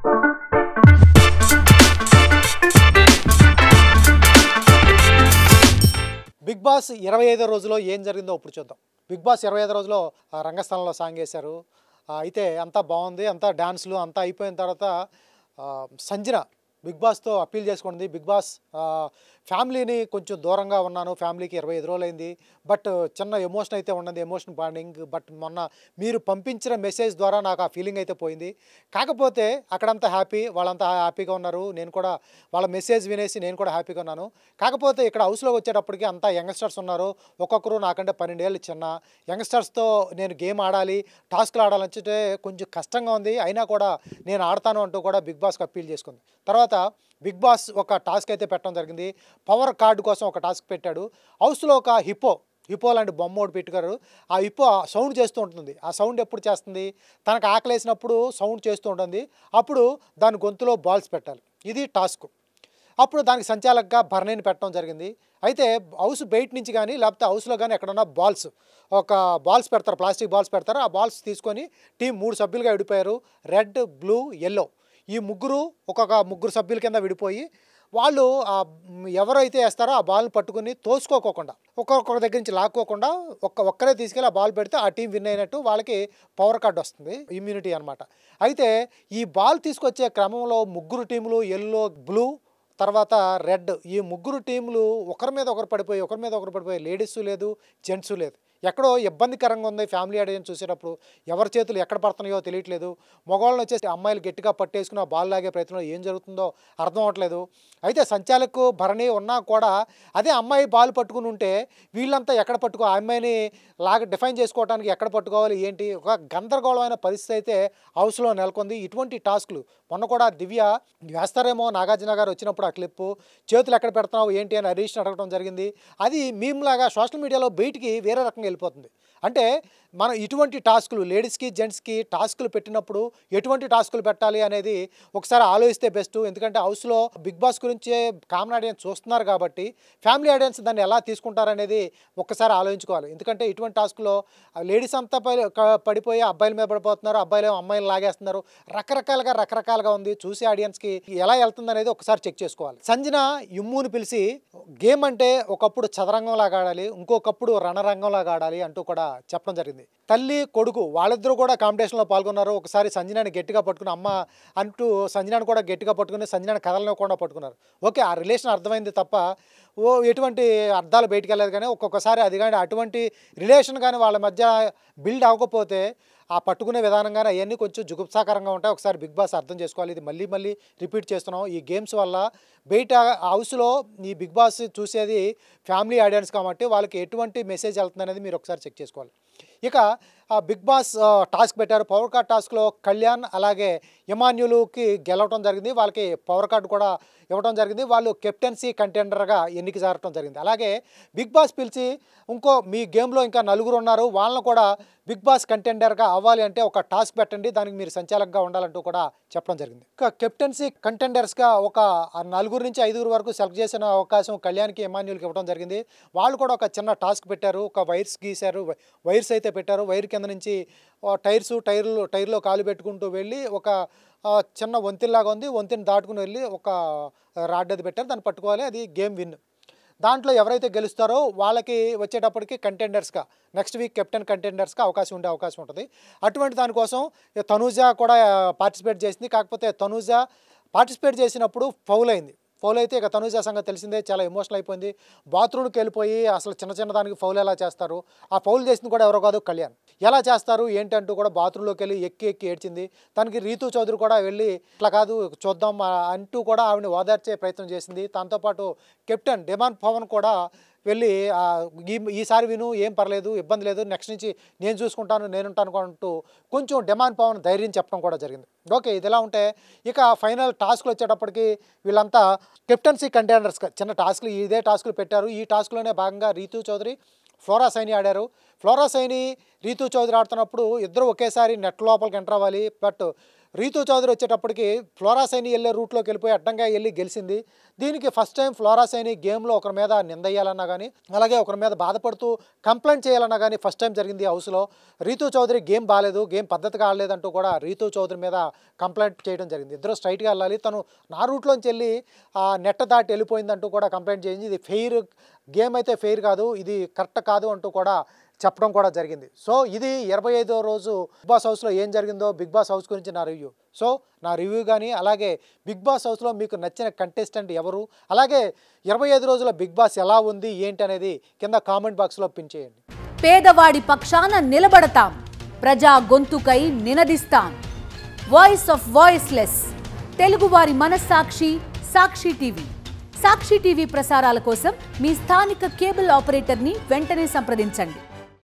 Big boss 25 రోజులో ఏం జరిగిందో ఇప్పుడు చూద్దాం. బిగ్ బాస్ 25 రోజులో రంగస్థలంలో సాంగ్ వేశారు. అయితే అంతా బాగుంది, అంతా డాన్స్లు అంతా అయిపోయిన తర్వాత సంజన బిగ్ బాస్తో అప్పీల్ చేసుకుంది. బిగ్ బాస్ ఫ్యామిలీని కొంచెం దూరంగా ఉన్నాను, ఫ్యామిలీకి 25 రోజులు అయింది, బట్ చిన్న ఎమోషన్ అయితే ఉన్నది, ఎమోషన్ బాండింగ్. బట్ మొన్న మీరు పంపించిన మెసేజ్ ద్వారా నాకు ఆ ఫీలింగ్ అయితే పోయింది. కాకపోతే అక్కడంతా హ్యాపీ, వాళ్ళంతా హ్యాపీగా ఉన్నారు, నేను కూడా వాళ్ళ మెసేజ్ వినేసి నేను కూడా హ్యాపీగా ఉన్నాను. కాకపోతే ఇక్కడ హౌస్లోకి వచ్చేటప్పటికి అంతా యంగ్స్టర్స్ ఉన్నారు, ఒక్కొక్కరు నాకంటే 12 ఏళ్ళు చిన్న యంగ్స్టర్స్తో నేను గేమ్ ఆడాలి, టాస్క్లు ఆడాలంటే కొంచెం కష్టంగా ఉంది, అయినా కూడా నేను ఆడతాను అంటూ కూడా బిగ్ బాస్కి అప్పీల్ చేసుకుంది. తర్వాత బిగ్ బాస్ ఒక టాస్క్ అయితే పెట్టడం జరిగింది. పవర్ కార్డు కోసం ఒక టాస్క్ పెట్టాడు. హౌస్లో ఒక హిప్పో లాంటి బొమ్మ ఒకటి పెట్టుకారు. ఆ హిప్పో సౌండ్ చేస్తూ ఉంటుంది. ఆ సౌండ్ ఎప్పుడు చేస్తుంది? తనకు ఆకలేసినప్పుడు సౌండ్ చేస్తూ ఉంటుంది. అప్పుడు దాని గొంతులో బాల్స్ పెట్టాలి. ఇది టాస్క్. అప్పుడు దానికి సంచాలకుగా భరణిని పెట్టడం జరిగింది. అయితే హౌస్ బయట నుంచి కానీ లేకపోతే హౌస్లో కానీ ఎక్కడన్నా బాల్స్ పెడతారు, ప్లాస్టిక్ బాల్స్ పెడతారు. ఆ బాల్స్ తీసుకొని టీం 3 సభ్యులుగా విడిపోయారు. Red, blue, yellow. ఈ ముగ్గురు సభ్యుల కింద విడిపోయి వాళ్ళు ఎవరైతే వేస్తారో ఆ బాల్ని పట్టుకుని తోసుకోకుండా, ఒక్కొక్కరి దగ్గర నుంచి లాక్కోకుండా ఒక్కరే తీసుకెళ్ళి ఆ బాల్ పెడితే ఆ టీం విన్ అయినట్టు వాళ్ళకి పవర్ కార్డు వస్తుంది, ఇమ్యూనిటీ అనమాట. అయితే ఈ బాల్ తీసుకొచ్చే క్రమంలో 3 టీములు, ఎల్లో, బ్లూ, తర్వాత రెడ్, ఈ 3 టీములు ఒకరి మీద ఒకరు పడిపోయి లేడీస్ లేదు, జెంట్స్ లేదు. ఎక్కడో ఇబ్బందికరంగా ఉంది. ఫ్యామిలీ ఆడియన్స్ చూసేటప్పుడు ఎవరి చేతులు ఎక్కడ పడుతున్నాయో తెలియట్లేదు. మగవాళ్ళని వచ్చేసి అమ్మాయిలు గట్టిగా పట్టేసుకుని ఆ బాల్ లాగే ప్రయత్నంలో ఏం జరుగుతుందో అర్థం అవ్వట్లేదు. అయితే సంచాలకు భరణి ఉన్నా కూడా అదే అమ్మాయి బాల్ పట్టుకుని ఉంటే వీళ్ళంతా ఎక్కడ పట్టుకో, ఆ అమ్మాయిని డిఫైన్ చేసుకోవడానికి ఎక్కడ పట్టుకోవాలి ఏంటి, ఒక గందరగోళమైన పరిస్థితి అయితే హౌస్లో నెలకొంది. ఇటువంటి టాస్క్లు మొన్న కూడా దివ్య వేస్తారేమో, నాగార్జున గారు వచ్చినప్పుడు ఆ క్లిప్పు చేతులు ఎక్కడ పెడుతున్నావు ఏంటి అని హరీష్ని అడగడం జరిగింది. అది మీమ్ లాగా సోషల్ మీడియాలో బయటికి వేరే రకంగా వెళ్ళిపోతుంది. అంటే మనం ఇటువంటి టాస్కులు లేడీస్కి, జెంట్స్కి టాస్కులు పెట్టినప్పుడు ఎటువంటి టాస్కులు పెట్టాలి అనేది ఒకసారి ఆలోచిస్తే బెస్ట్. ఎందుకంటే హౌస్లో బిగ్ బాస్ గురించే కామన్ ఆడియన్స్ చూస్తున్నారు కాబట్టి ఫ్యామిలీ ఆడియన్స్ దాన్ని ఎలా తీసుకుంటారనేది ఒక్కసారి ఆలోచించుకోవాలి. ఎందుకంటే ఇటువంటి టాస్క్లో లేడీస్ అంతా పడిపోయి అబ్బాయిల మీద పడిపోతున్నారు, అబ్బాయిలు అమ్మాయిలు లాగేస్తున్నారు, రకరకాలుగా ఉంది. చూసే ఆడియన్స్కి ఎలా వెళ్తుంది అనేది ఒకసారి చెక్ చేసుకోవాలి. సంజన ఇమ్ముని పిలిచి గేమ్ అంటే ఒకప్పుడు చదరంగం లాగా ఆడాలి, ఇంకొకప్పుడు రణరంగం లాగా ఆడాలి అంటూ కూడా చెప్పడం జరిగింది. తల్లి కొడుకు వాళ్ళిద్దరూ కూడా కాంపిటీషన్లో పాల్గొన్నారు. ఒకసారి సంజనాని గట్టిగా పట్టుకుని అమ్మ అంటూ సంజనాని కూడా గట్టిగా పట్టుకుని సంజనాని కదలనివ్వకుండా పట్టుకున్నారు. ఓకే, ఆ రిలేషన్ అర్థమైంది తప్ప ఎటువంటి అర్థాలు బయటికి వెళ్ళలేదు. కానీ ఒక్కొక్కసారి అది కానీ అటువంటి రిలేషన్ కానీ వాళ్ళ మధ్య బిల్డ్ అవ్వకపోతే ఆ పట్టుకునే విధానం కానీ అవన్నీ కొంచెం జుగుప్సాకరంగా ఉంటాయి. ఒకసారి బిగ్ బాస్ అర్థం చేసుకోవాలి. ఇది మళ్ళీ రిపీట్ చేస్తున్నాం. ఈ గేమ్స్ వల్ల బయట హౌస్లో ఈ బిగ్ బాస్ చూసేది ఫ్యామిలీ ఆడియన్స్ కాబట్టి వాళ్ళకి ఎటువంటి మెసేజ్ వెళ్తుంది అనేది మీరు ఒకసారి చెక్ చేసుకోవాలి. ఇక బిగ్ బాస్ టాస్క్ పెట్టారు. పవర్ కార్డ్ టాస్క్లో కళ్యాణ్ అలాగే ఇమాన్యులుకి గెలవడం జరిగింది. వాళ్ళకి పవర్ కార్డు కూడా ఇవ్వడం జరిగింది. వాళ్ళు కెప్టెన్సీ కంటెండర్గా ఎన్నిక జరగడం జరిగింది. అలాగే బిగ్ బాస్ పిలిచి మీ గేమ్లో ఇంకా 4 ఉన్నారు, వాళ్ళని కూడా బిగ్ బాస్ కంటెండర్గా అవ్వాలి అంటే ఒక టాస్క్ పెట్టండి, దానికి మీరు సంచాలకుగా ఉండాలంటూ కూడా చెప్పడం జరిగింది. ఇంకా కెప్టెన్సీ కంటెండర్స్గా ఒక 4 నుంచి 5 వరకు సెలెక్ట్ చేసిన అవకాశం కళ్యాణ్కి, ఇమాన్యుల్కి ఇవ్వడం జరిగింది. వాళ్ళు కూడా ఒక చిన్న టాస్క్ పెట్టారు. ఒక వైర్స్ గీశారు, వైర్స్ అయితే పెట్టారు. వైర్ కింద నుంచి టైర్లో కాలు పెట్టుకుంటూ వెళ్ళి ఒక చిన్న వంతెనలాగా ఉంది, వంతెన దాటుకుని వెళ్ళి ఒక రాడ్ అది పెట్టారు, దాన్ని పట్టుకోవాలి, అది గేమ్ విన్. దాంట్లో ఎవరైతే గెలుస్తారో వాళ్ళకి వచ్చేటప్పటికి కంటెండర్స్గా నెక్స్ట్ వీక్ కెప్టెన్ కంటెండర్స్గా అవకాశం ఉంటుంది. అటువంటి దానికోసం తనూజ కూడా పార్టిసిపేట్ చేసింది. కాకపోతే తనూజ పార్టిసిపేట్ చేసినప్పుడు ఫౌల్ అయితే ఇక తనూజ సంగతి తెలిసిందే, చాలా ఎమోషనల్ అయిపోయింది. బాత్రూమ్కి వెళ్ళిపోయి అసలు చిన్న దానికి ఫౌల్ ఎలా చేస్తారు, ఆ ఫౌల్ చేసింది కూడా ఎవరో కాదు కళ్యాణ్. ఎలా చేస్తారు ఏంటి అంటూ కూడా బాత్రూంలోకి వెళ్ళి ఎక్కి ఏడ్చింది. తనకి రీతు చౌదరి కూడా వెళ్ళి ఇట్లా కాదు చూద్దాం అంటూ కూడా ఆవిడని ఓదార్చే ప్రయత్నం చేసింది. దాంతోపాటు కెప్టెన్ డిమాండ్ పవన్ కూడా వెళ్ళి ఈసారి విను, ఏం పర్లేదు, ఇబ్బంది లేదు, నెక్స్ట్ నుంచి నేను చూసుకుంటాను, నేనుంటాను అంటూ కొంచెం డిమాండ్ పవన్ ధైర్యం చెప్పడం కూడా జరిగింది. ఓకే, ఇది ఎలా ఉంటే ఇక ఫైనల్ టాస్క్లు వచ్చేటప్పటికి వీళ్ళంతా కెప్టెన్సీ కంటెండర్స్గా చిన్న ఇదే టాస్క్లు పెట్టారు. ఈ టాస్క్లోనే భాగంగా రీతు చౌదరి, ఫ్లోరా సైని ఆడారు. ఫ్లోరా సైని, రీతు చౌదరి ఆడుతున్నప్పుడు ఇద్దరు ఒకేసారి నెట్ లోపలికి ఎంటర్ అవ్వాలి. బట్ రీతూ చౌదరి వచ్చేటప్పటికి ఫ్లోరా సైని వెళ్ళే రూట్లోకి వెళ్ళిపోయి అడ్డంగా వెళ్ళి గెలిచింది. దీనికి ఫస్ట్ టైం ఫ్లోరా సైని గేమ్లో ఒకరి మీద నిందయ్యాలన్నా కానీ, అలాగే ఒకరి మీద బాధపడుతూ కంప్లైంట్ చేయాలన్నా కానీ ఫస్ట్ టైం జరిగింది హౌస్లో. రీతూ చౌదరి గేమ్ బాగాలేదు, గేమ్ పద్ధతిగా ఆడలేదంటూ కూడా రీతూ చౌదరి మీద కంప్లైంట్ చేయడం జరిగింది. ఇద్దరు స్ట్రైట్గా వెళ్ళాలి, తను నా రూట్లోంచి వెళ్ళి నెట్ దాటి వెళ్ళిపోయిందంటూ కూడా కంప్లైంట్ చేయింది. ఇది ఫెయిర్ గేమ్ అయితే ఫెయిర్ కాదు, ఇది కరెక్ట్ కాదు అంటూ కూడా చెప్పడం కూడా జరిగింది. సో ఇది 25వ రోజు బిగ్ బాస్ హౌస్లో ఏం జరిగిందో, బిగ్ బాస్ హౌస్ గురించి నా రివ్యూ. సో నా రివ్యూ కానీ, అలాగే బిగ్ బాస్ హౌస్లో మీకు నచ్చిన కంటెస్టెంట్ ఎవరు, అలాగే 25 రోజుల బిగ్ బాస్ ఎలా ఉంది ఏంటి అనేది కింద కామెంట్ బాక్స్లో పిన్ చేయండి. పేదవాడి పక్షాన నిలబడతాం, ప్రజా గొంతుకై నినదిస్తాం. వాయిస్ ఆఫ్ వాయిస్లెస్, తెలుగువారి మనస్సాక్షి, సాక్షి టీవీ. సాక్షి టీవీ ప్రసారాల కోసం మీ స్థానిక కేబుల్ ఆపరేటర్ని వెంటనే సంప్రదించండి.